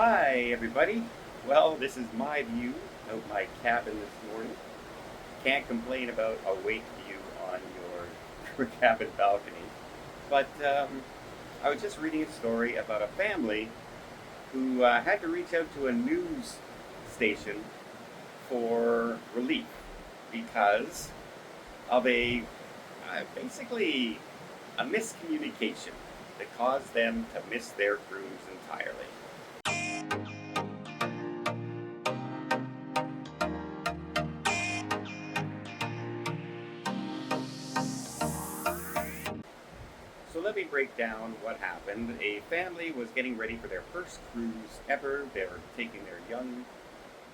Hi, everybody. Well, this is my view of my cabin this morning. Can't complain about a lake view on your cabin balcony. But I was just reading a story about a family who had to reach out to a news station for relief because of basically a miscommunication that caused them to miss their cruise entirely. So let me break down what happened. A family was getting ready for their first cruise ever. They were taking their young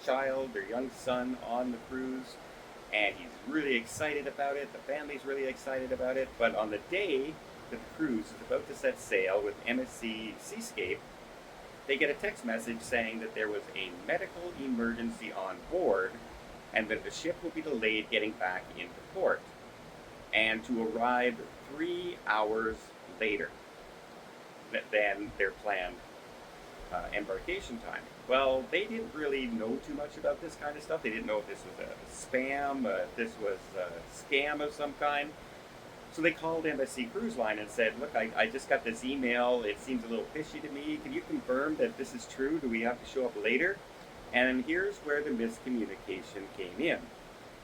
child, their young son, on the cruise, and he's really excited about it. The family's really excited about it. But on the day that the cruise is about to set sail with MSC Seascape, they get a text message saying that there was a medical emergency on board and that the ship will be delayed getting back into port and to arrive 3 hours later than their planned embarkation time. Well, they didn't really know too much about this kind of stuff. They didn't know if this was a spam, if this was a scam of some kind. So they called Embassy Cruise Line and said, look, I just got this email. It seems a little fishy to me. Can you confirm that this is true? Do we have to show up later? And here's where the miscommunication came in.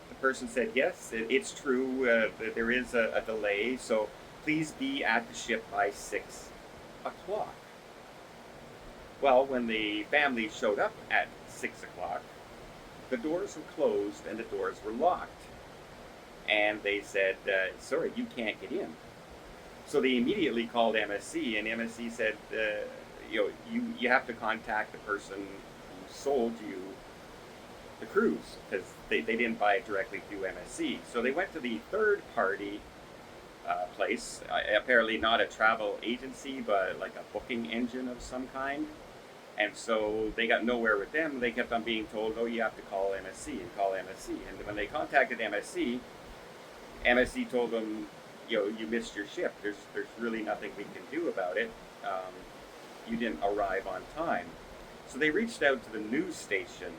The person said, yes, it's true, that there is a delay, so please be at the ship by 6 o'clock. Well, when the family showed up at 6 o'clock, the doors were closed and the doors were locked. And they said, sorry, you can't get in. So they immediately called MSC, and MSC said, you have to contact the person who sold you the cruise, because they didn't buy it directly through MSC. So they went to the third party place, apparently not a travel agency, but like a booking engine of some kind. And so they got nowhere with them. They kept on being told, oh, you have to call MSC and call MSC. And when they contacted MSC, MSC told them, you missed your ship. There's really nothing we can do about it. You didn't arrive on time. So they reached out to the news station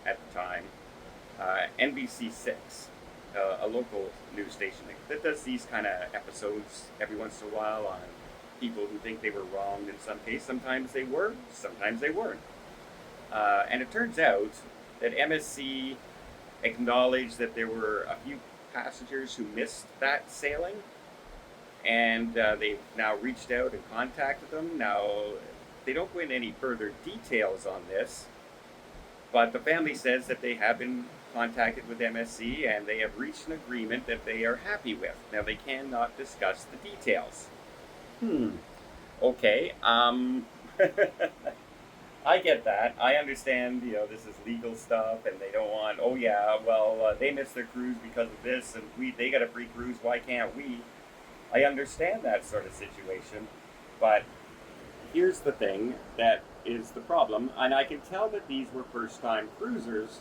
at the time, NBC6, a local news station that does these kind of episodes every once in a while on people who think they were wronged in some case. Sometimes they were, sometimes they weren't. And it turns out that MSC acknowledged that there were a few passengers who missed that sailing, and they've now reached out and contacted them. Now, they don't go into any further details on this, but the family says that they have been contacted with MSC and they have reached an agreement that they are happy with. Now, they cannot discuss the details. Okay. I get that. I understand, this is legal stuff and they don't want, oh yeah, well, they missed their cruise because of this and they got a free cruise, why can't we? I understand that sort of situation, but here's the thing that is the problem, and I can tell that these were first-time cruisers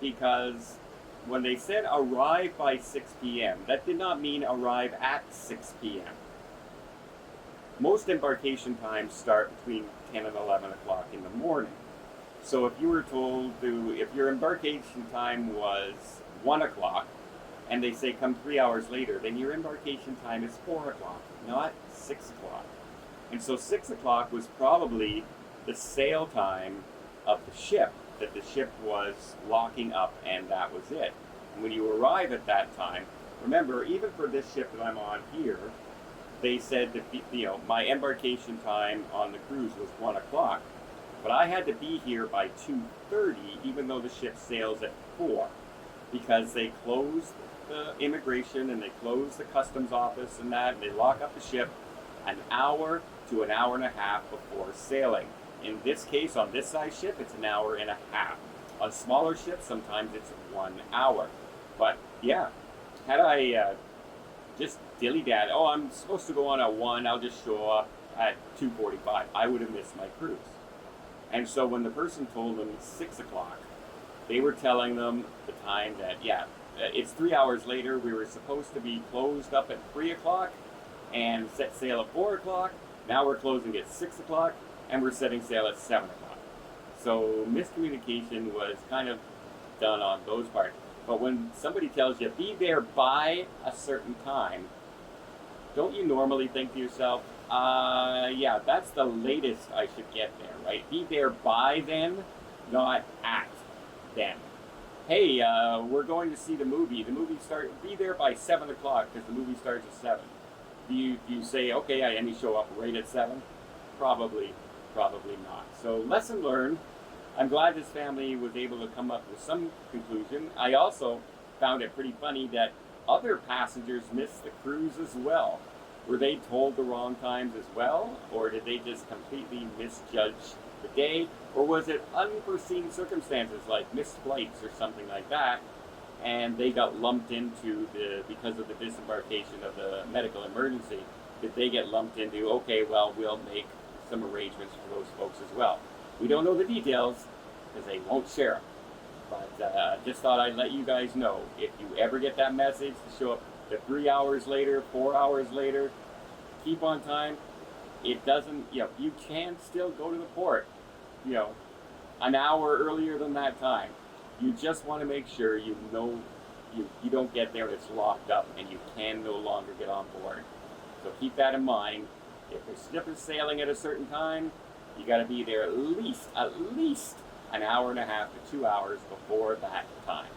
because when they said arrive by 6 p.m., that did not mean arrive at 6 p.m. Most embarkation times start between 10 and 11 o'clock in the morning. So if you were told if your embarkation time was 1 o'clock, and they say come 3 hours later, then your embarkation time is 4 o'clock, not 6 o'clock. And so 6 o'clock was probably the sail time of the ship, that the ship was locking up and that was it. And when you arrive at that time, remember, even for this ship that I'm on here, they said that my embarkation time on the cruise was 1 o'clock, but I had to be here by 2:30, even though the ship sails at 4, because they close the immigration and they close the customs office and they lock up the ship an hour to an hour and a half before sailing. In this case, on this size ship, it's an hour and a half. On smaller ships, sometimes it's 1 hour. But yeah, had I just dilly-dad, oh, I'm supposed to go on at 1, I'll just show up at 2:45, I would have missed my cruise. And so when the person told them 6 o'clock, they were telling them the time that, it's 3 hours later, we were supposed to be closed up at 3 o'clock and set sail at 4 o'clock. Now we're closing at 6 o'clock and we're setting sail at 7 o'clock. So miscommunication was kind of done on those parts. But when somebody tells you be there by a certain time, don't you normally think to yourself, yeah, that's the latest I should get there, right? Be there by then, not at then. Hey, we're going to see the movie. The movie start. Be there by 7 o'clock because the movie starts at 7. Do you say, okay, I only show up right at 7? Probably, probably not. So lesson learned. I'm glad this family was able to come up with some conclusion. I also found it pretty funny that other passengers missed the cruise as well. Were they told the wrong times as well, or did they just completely misjudge the day, or was it unforeseen circumstances like missed flights or something like that, and they got lumped into because of the disembarkation of the medical emergency? Did they get lumped into, okay, well, we'll make some arrangements for those folks as well? We don't know the details because they won't share them. But just thought I'd let you guys know, if you ever get that message to show up to 3 hours later, 4 hours later, keep on time. It doesn't, you can still go to the port, an hour earlier than that time. You just want to make sure you don't get there and it's locked up and you can no longer get on board. So keep that in mind. If the ship is sailing at a certain time, you got to be there at least an hour and a half to 2 hours before that time.